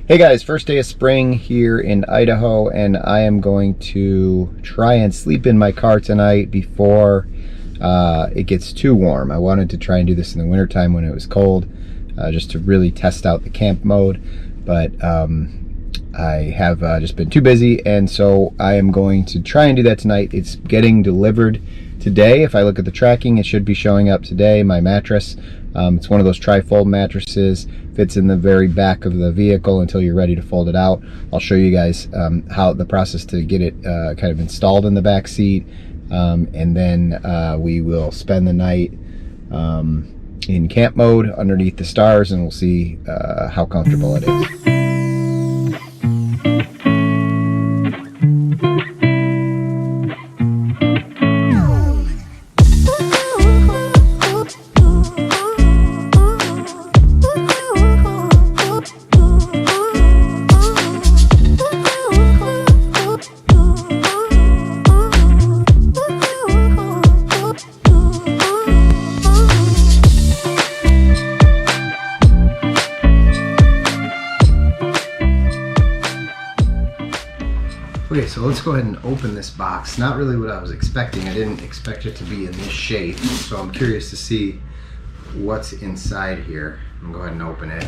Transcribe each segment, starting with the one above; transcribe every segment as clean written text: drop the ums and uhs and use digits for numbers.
Hey guys, first day of spring here in Idaho, and I am going to try and sleep in my car tonight before it gets too warm. I wanted to try and do this in the wintertime when it was cold, just to really test out the camp mode, but I have just been too busy, and so I am going to try and do that tonight. It's getting delivered today. If I look at the tracking, it should be showing up today. My mattress, it's one of those tri-fold mattresses, fits in the very back of the vehicle until you're ready to fold it out. I'll show you guys how the process to get it kind of installed in the back seat, and then we will spend the night in camp mode underneath the stars, and we'll see how comfortable it is. Okay, so let's go ahead and open this box. Not really what I was expecting. I didn't expect it to be in this shape, so I'm curious to see what's inside here. I'm gonna go ahead and open it.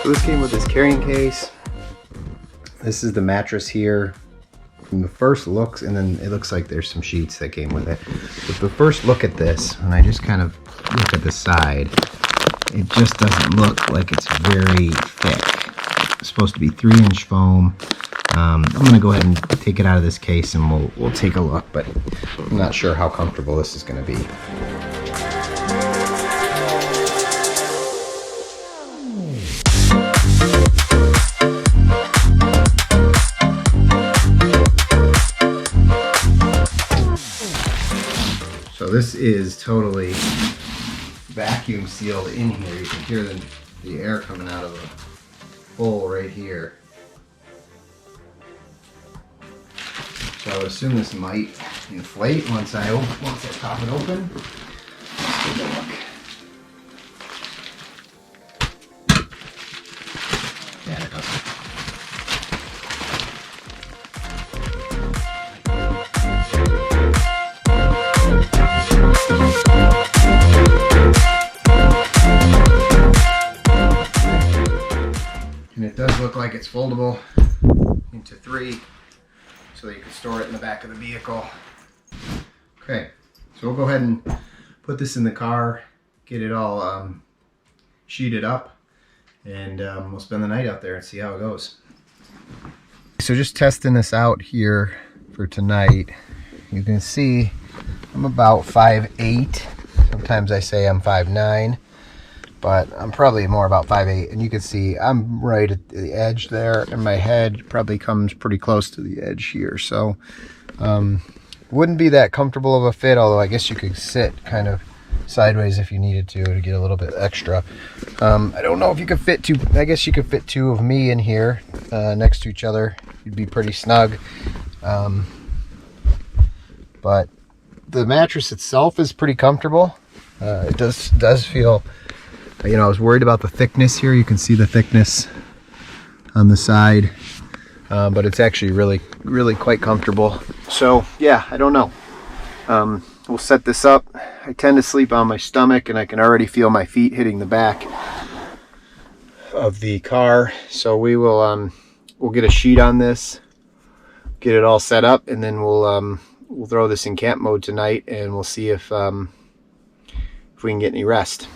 So this came with this carrying case. This is the mattress here. From the first looks, and then it looks like there's some sheets that came with it. But the first look at this, when I just kind of look at the side, it just doesn't look like it's very thick. It's supposed to be 3-inch foam. I'm gonna go ahead and take it out of this case and we'll take a look, but I'm not sure how comfortable this is gonna be. So this is totally vacuum sealed in here. You can hear the air coming out of the hole right here. So I would assume this might inflate once I pop it open. Let's take a look. Yeah, it doesn't. And it does look like it's foldable into 3, so that you can store it in the back of the vehicle. Okay, so we'll go ahead and put this in the car, get it all sheeted up, and we'll spend the night out there and see how it goes. So just testing this out here for tonight. You can see I'm about 5'8". Sometimes I say I'm 5'9". But I'm probably more about 5'8", and you can see I'm right at the edge there, and my head probably comes pretty close to the edge here. So wouldn't be that comfortable of a fit, although I guess you could sit kind of sideways if you needed to get a little bit extra. I don't know if you could fit 2, I guess you could fit 2 of me in here next to each other. You'd be pretty snug. But the mattress itself is pretty comfortable. It does feel, you know, I was worried about the thickness here. You can see the thickness on the side, but it's actually really quite comfortable. So yeah, I don't know. We'll set this up. I tend to sleep on my stomach, and I can already feel my feet hitting the back of the car. So we will we'll get a sheet on this, get it all set up, and then we'll throw this in camp mode tonight, and we'll see if we can get any rest.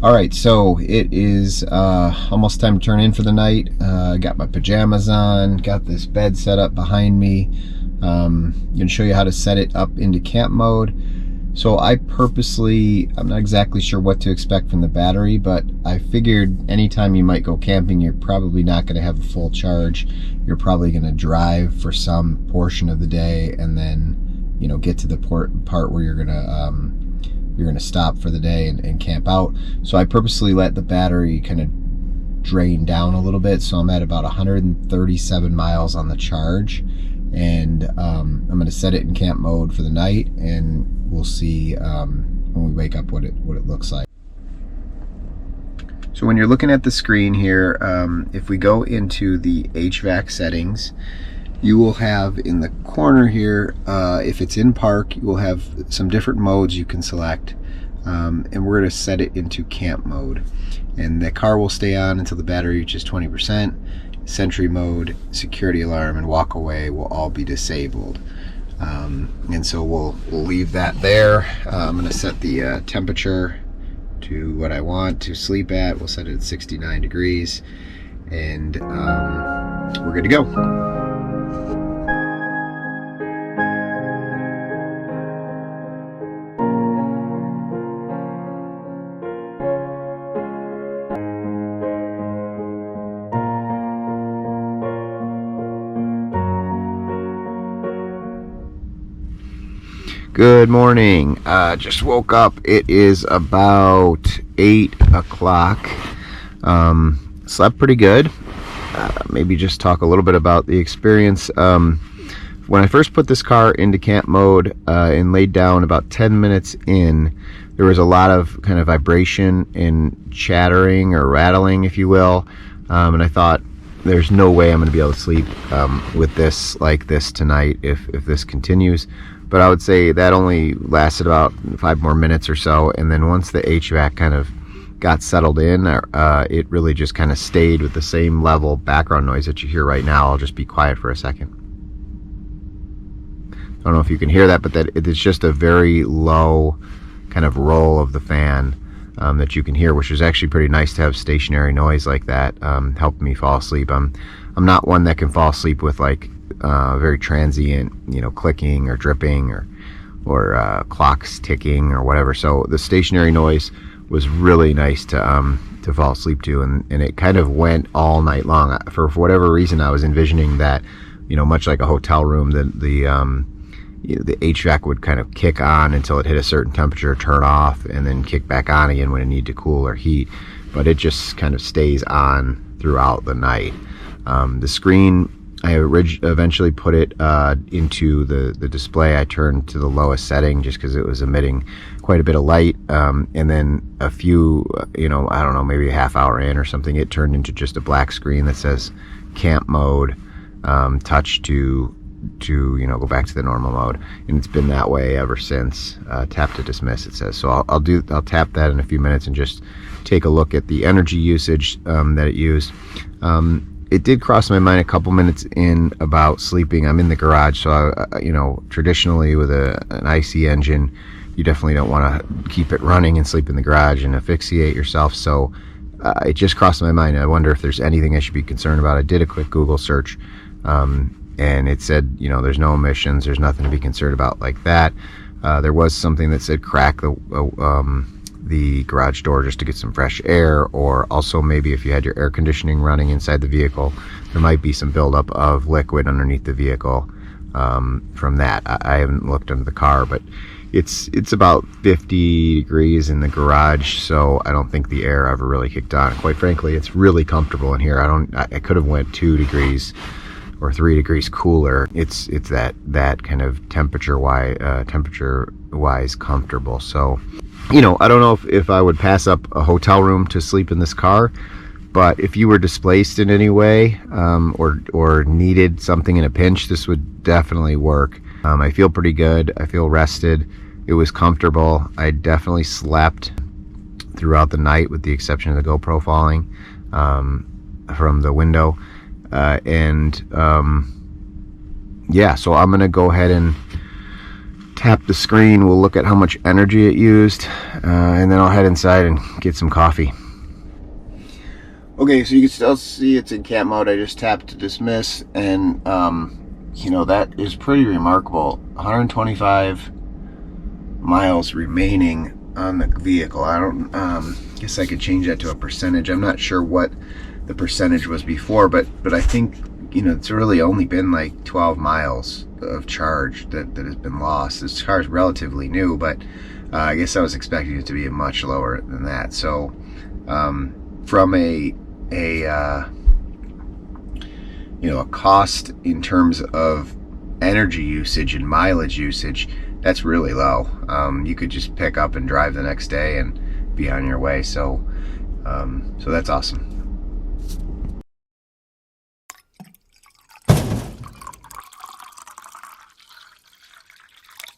Alright, so it is almost time to turn in for the night. I got my pajamas on, got this bed set up behind me. I'm going to show you how to set it up into camp mode. So I'm not exactly sure what to expect from the battery, but I figured anytime you might go camping, you're probably not going to have a full charge. You're probably going to drive for some portion of the day, and then, you know, get to the part where you're going to stop for the day and camp out. So I purposely let the battery kind of drain down a little bit, so I'm at about 137 miles on the charge, and I'm going to set it in camp mode for the night, and we'll see when we wake up what it looks like. So when you're looking at the screen here, if we go into the HVAC settings, you will have in the corner here, if it's in park, you will have some different modes you can select, and we're going to set it into camp mode, and the car will stay on until the battery reaches 20%. Sentry mode, security alarm, and walk away will all be disabled, and so we'll leave that there. I'm going to set the temperature to what I want to sleep at. We'll set it at 69 degrees, and we're good to go. Good morning. Just woke up. It is about 8 o'clock. Slept pretty good. Maybe just talk a little bit about the experience. When I first put this car into camp mode and laid down, about 10 minutes in, there was a lot of kind of vibration and chattering or rattling, if you will. And I thought, there's no way I'm going to be able to sleep with this like this tonight if this continues. But I would say that only lasted about 5 more minutes or so, and then once the HVAC kind of got settled in, it really just kind of stayed with the same level background noise that you hear right now. I'll just be quiet for a second. I don't know if you can hear that, but it's just a very low kind of roll of the fan that you can hear, which is actually pretty nice to have stationary noise like that help me fall asleep. I'm not one that can fall asleep with like very transient, clicking or dripping or clocks ticking or whatever. So the stationary noise was really nice to fall asleep to, and it kind of went all night long. For whatever reason, I was envisioning that, much like a hotel room, the HVAC would kind of kick on until it hit a certain temperature, turn off, and then kick back on again when it needed to cool or heat. But it just kind of stays on throughout the night. The screen, I eventually put it into the display. I turned to the lowest setting just because it was emitting quite a bit of light. And then a few, I don't know, maybe a half hour in or something, it turned into just a black screen that says camp mode, touch to go back to the normal mode. And it's been that way ever since. Tap to dismiss, it says. So I'll tap that in a few minutes and just take a look at the energy usage that it used. It did cross my mind a couple minutes in about sleeping. I'm in the garage, so traditionally with an IC engine, you definitely don't want to keep it running and sleep in the garage and asphyxiate yourself. So it just crossed my mind. I wonder if there's anything I should be concerned about. I did a quick Google search, and it said, there's no emissions, there's nothing to be concerned about like that. There was something that said crack the garage door just to get some fresh air, or also maybe if you had your air conditioning running inside the vehicle, there might be some buildup of liquid underneath the vehicle from that. I haven't looked under the car, but it's about 50 degrees in the garage, so I don't think the air ever really kicked on. Quite frankly, it's really comfortable in here. I could have went 2 degrees or 3 degrees cooler. It's that kind of temperature wise comfortable. So I don't know if I would pass up a hotel room to sleep in this car, but if you were displaced in any way or needed something in a pinch, this would definitely work. I feel pretty good. I feel rested. It was comfortable. I definitely slept throughout the night with the exception of the GoPro falling from the window. Yeah, so I'm going to go ahead and tap the screen. We'll look at how much energy it used, and then I'll head inside and get some coffee. Okay, so you can still see it's in camp mode. I just tapped to dismiss, and that is pretty remarkable. 125 miles remaining on the vehicle. I don't guess I could change that to a percentage. I'm not sure what the percentage was before, but I think it's really only been like 12 miles of charge that has been lost. This car is relatively new, but I guess I was expecting it to be much lower than that. So from a cost in terms of energy usage and mileage usage, that's really low. You could just pick up and drive the next day and be on your way. So so that's awesome.